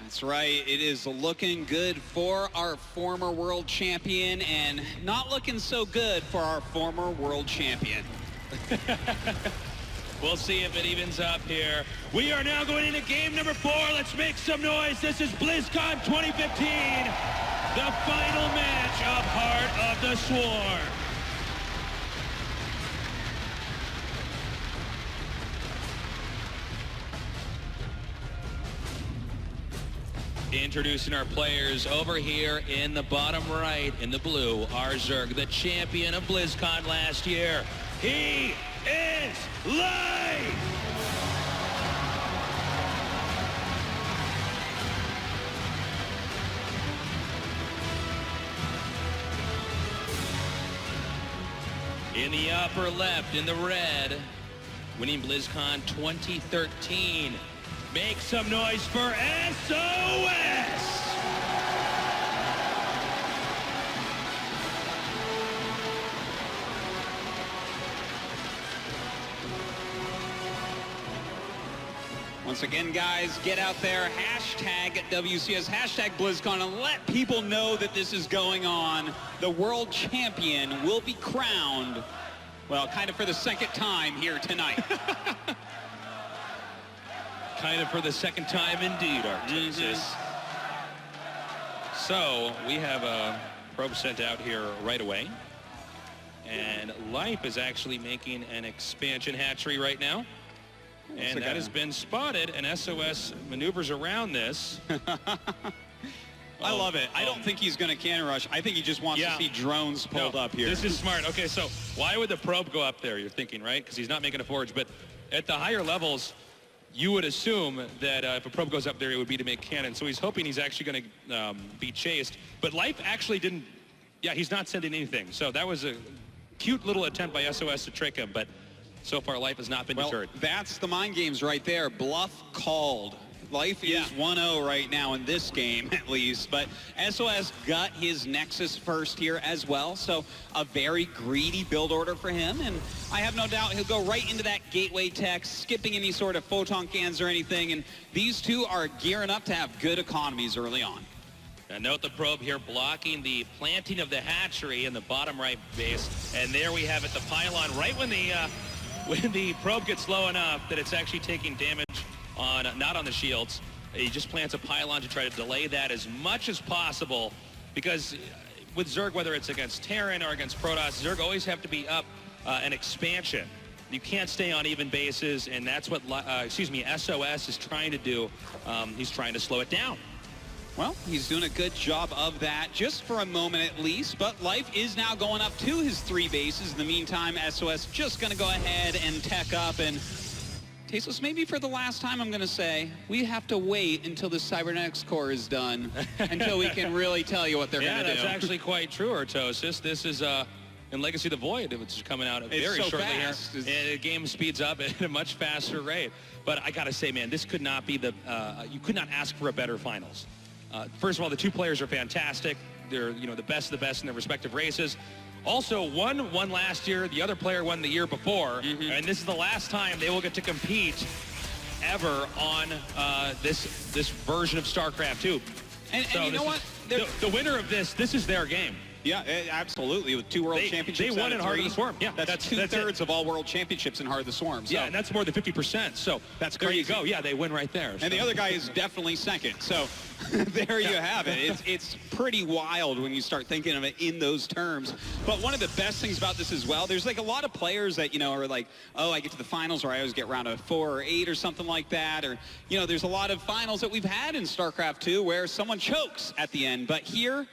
That's right. It is looking good for our former world champion and not looking so good for our former world champion. We'll see if it evens up here. We are now going into game number 4. Let's make some noise. This is BlizzCon 2015, the final match of Heart of the Swarm. Introducing our players over here in the bottom right, in the blue, our Zerg, the champion of BlizzCon last year. He is live! In the upper left, in the red, winning BlizzCon 2013. Make some noise for sOs! Once again, guys, get out there, hashtag WCS, hashtag BlizzCon, and let people know that this is going on. The world champion will be crowned, well, kind of for the second time here tonight. Kind of for the second time indeed, Artosis. So we have a probe sent out here right away. And Life is actually making an expansion hatchery right now. And that has been spotted, and sOs maneuvers around this. I love it. I don't think he's going to cannon rush. I think he just wants to see drones pulled up here. This is smart. Okay, so why would the probe go up there, you're thinking, right? Because he's not making a forge. But at the higher levels, you would assume that if a probe goes up there, it would be to make cannon. So he's hoping he's actually going to be chased. But Life actually didn't, he's not sending anything. So that was a cute little attempt by sOs to trick him. But so far, Life has not been deterred. That's the mind games right there. Bluff called. Life is 1-0 right now in this game, at least. But sOs got his Nexus first here as well. So a very greedy build order for him. And I have no doubt he'll go right into that gateway tech, skipping any sort of photon cans or anything. And these two are gearing up to have good economies early on. Now note the probe here blocking the planting of the hatchery in the bottom right base. And there we have it, the pylon, right when the probe gets low enough that it's actually taking damage on, not on the shields. He just plants a pylon to try to delay that as much as possible, because with Zerg, whether it's against Terran or against Protoss, Zerg always have to be up an expansion. You can't stay on even bases, and that's what sOs is trying to do. He's trying to slow it down. Well, he's doing a good job of that, just for a moment at least, but Life is now going up to his 3 bases. In the meantime, sOs just going to go ahead and tech up, and Tasteless, maybe for the last time, I'm going to say, we have to wait until the Cybernetics core is done until we can really tell you what they're going to do. Yeah, that's actually quite true, Artosis. This is in Legacy of the Void, which is coming out very shortly here. And the game speeds up at a much faster rate. But I got to say, man, this could not be you could not ask for a better finals. First of all, the two players are fantastic. They're, the best of the best in their respective races. Also, one won last year, the other player won the year before, and this is the last time they will get to compete ever on this version of StarCraft 2. And you know what? The winner of this is their game. Yeah, absolutely. With 2 world championships, they won in Heart of the Swarm. Yeah, that's 2/3 of all world championships in Heart of the Swarm. So. Yeah, and that's more than 50%. So that's crazy. There you go. Yeah, they win right there. And the other guy is definitely second. So there you have it. It's pretty wild when you start thinking of it in those terms. But one of the best things about this as well, there's like a lot of players that are like, oh, I get to the finals, or I always get round of 4 or 8 or something like that, or there's a lot of finals that we've had in StarCraft 2 where someone chokes at the end. But here,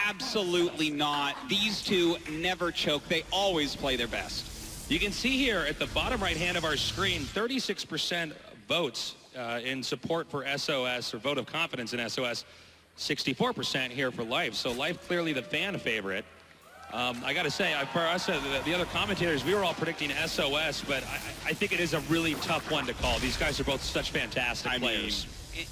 absolutely not. These two never choke. They always play their best. You can see here at the bottom right hand of our screen, 36% votes in support for sOs, or vote of confidence in sOs, 64% here for Life. So Life clearly the fan favorite. I got to say, for us, the other commentators, we were all predicting sOs, but I think it is a really tough one to call. These guys are both such fantastic players.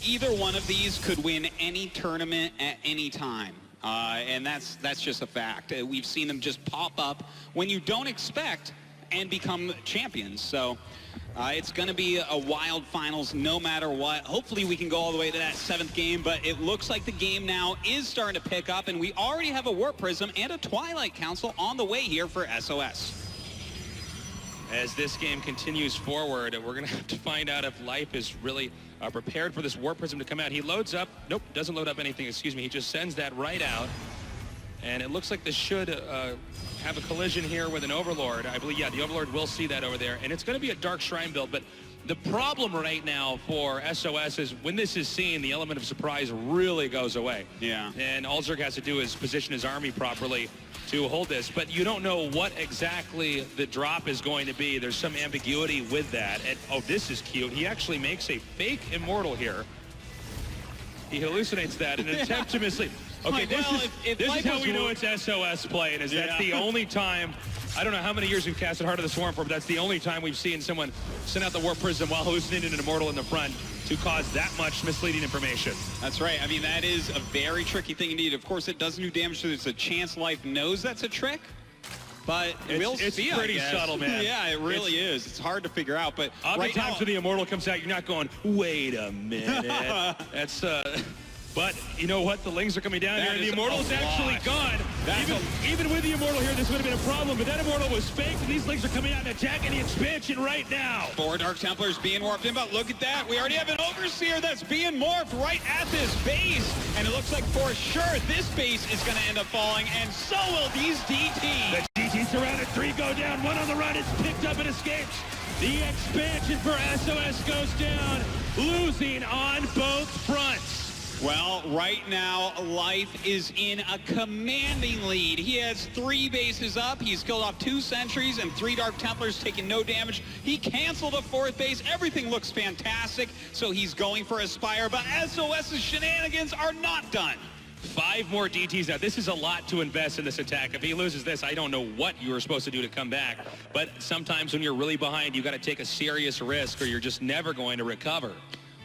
Either one of these could win any tournament at any time. And that's just a fact. We've seen them just pop up when you don't expect and become champions. So It's going to be a wild finals no matter what. Hopefully we can go all the way to that 7th game, but it looks like the game now is starting to pick up, and we already have a Warp Prism and a Twilight Council on the way here for SOS. As this game continues forward, we're going to have to find out if Life is really prepared for this Warp Prism to come out. He loads up. Nope, doesn't load up anything. Excuse me. He just sends that right out. And it looks like this should have a collision here with an Overlord. I believe, yeah, the Overlord will see that over there. And it's going to be a Dark Shrine build. But the problem right now for SOS is when this is seen, the element of surprise really goes away. Yeah. And all Zerg has to do is position his army properly to hold this. But you don't know what exactly the drop is going to be. There's some ambiguity with that. And, oh, this is cute. He actually makes a fake Immortal here. He hallucinates that in an attempt to mislead. Okay, this is how we know it's SOS play, and that's the only time, I don't know how many years we've casted Heart of the Swarm for, but that's the only time we've seen someone send out the Warp Prism while hallucinating an Immortal in the front to cause that much misleading information. That's right. I mean, that is a very tricky thing indeed. Of course, it does do damage, so there's a chance Life knows that's a trick. But we'll see, it's pretty subtle, man. Yeah, it really is. It's hard to figure out, but oftentimes when the Immortal comes out, you're not going, wait a minute. That's but you know what? The Lings are coming down here, and the Immortal is actually gone. Even with the Immortal here, this would have been a problem, but that Immortal was faked, and these Lings are coming out and attacking the expansion right now. 4 Dark Templars being warped in, but look at that. We already have an Overseer that's being morphed right at this base, and it looks like for sure this base is going to end up falling, and so will these DTs. The DTs surrounded, 3 go down, 1 on the run, it's picked up and escapes. The expansion for SOS goes down, losing on both fronts. Well, right now, Life is in a commanding lead. He has 3 bases up. He's killed off 2 sentries and 3 Dark Templars, taking no damage. He canceled a 4th base. Everything looks fantastic, so he's going for a Spire, but SOS's shenanigans are not done. 5 more DTs now. This is a lot to invest in this attack. If he loses this, I don't know what you were supposed to do to come back. But sometimes when you're really behind, you got to take a serious risk or you're just never going to recover.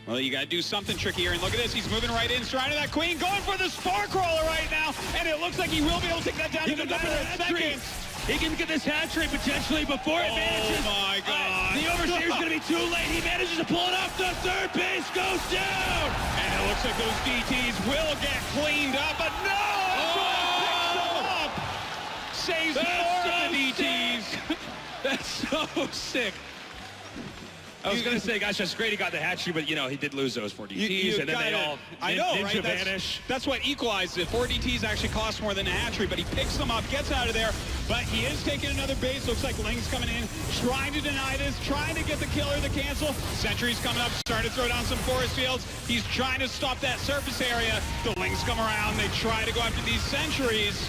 Well, you got to do something tricky here. And look at this. He's moving right in, trying to that Queen, going for the Spar Crawler right now. And it looks like he will be able to take that down in a matter of seconds. He can get this hatch rate potentially before it manages. Oh, my God. The Overseer's going to be too late. He manages to pull it off. The 3rd base goes down. And it looks like those DTs will get cleaned up. But no! Picks them up. Saves more of the DTs. That's so sick. I was going to say, gosh, that's great he got the hatchery, but, you know, he did lose those 4 DTs, and then they all ninja vanish. That's what equalized it. 4 DTs actually cost more than a hatchery, but he picks them up, gets out of there, but he is taking another base. Looks like Ling's coming in, trying to deny this, trying to get the kill or the cancel. Sentry's coming up, starting to throw down some forest fields. He's trying to stop that surface area. The Lings come around. They try to go after these sentries.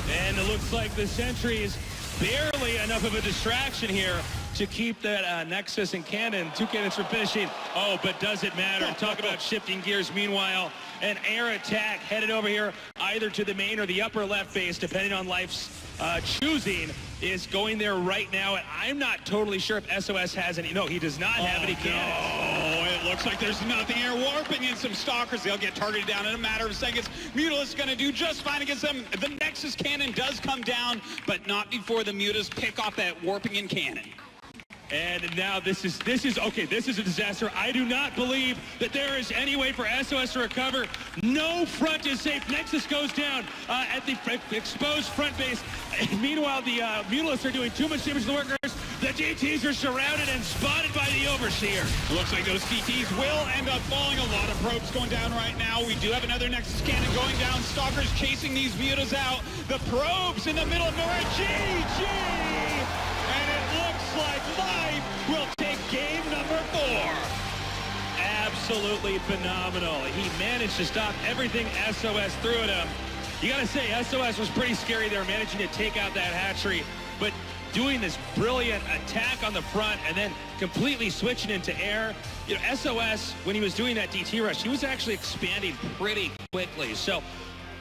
And it looks like the sentries barely enough of a distraction here to keep that Nexus and cannon, 2 cannons for finishing. Oh, but does it matter? Talk about shifting gears. Meanwhile, an air attack headed over here, either to the main or the upper left base, depending on Life's choosing, is going there right now. And I'm not totally sure if SOS has any. No, he does not have any cannons. Oh, it looks like there's nothing here. Warping in some Stalkers. They'll get targeted down in a matter of seconds. Mutalist is going to do just fine against them. The Nexus cannon does come down, but not before the Mutas pick off that Warping in cannon. And now this is a disaster. I do not believe that there is any way for SOS to recover. No front is safe. Nexus goes down at the exposed front base. And meanwhile, the Mutalists are doing too much damage to the workers. The DTs are surrounded and spotted by the Overseer. Looks like those DTs will end up falling. A lot of probes going down right now. We do have another Nexus cannon going down. Stalkers chasing these Mutas out. The probes in the middle of nowhere. GG! And it looks like Life will take game number 4. Absolutely phenomenal. He managed to stop everything SOS threw at him. You got to say, SOS was pretty scary. They were managing to take out that hatchery, but doing this brilliant attack on the front and then completely switching into air. You know, SOS, when he was doing that DT rush, he was actually expanding pretty quickly. So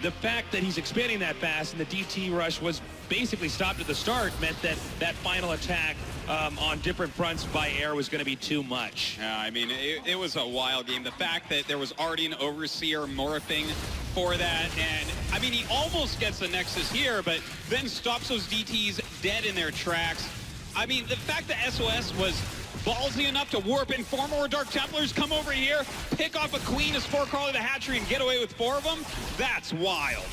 the fact that he's expanding that fast and the DT rush was basically stopped at the start meant that that final attack on different fronts by air was going to be too much. Yeah, I mean, it was a wild game. The fact that there was already an Overseer morphing for that, and I mean, he almost gets the Nexus here, but then stops those DTs dead in their tracks. I mean, the fact that SOS was ballsy enough to warp in 4 more Dark Templars, come over here, pick off a Queen as 4 crawler the hatchery and get away with 4 of them? That's wild.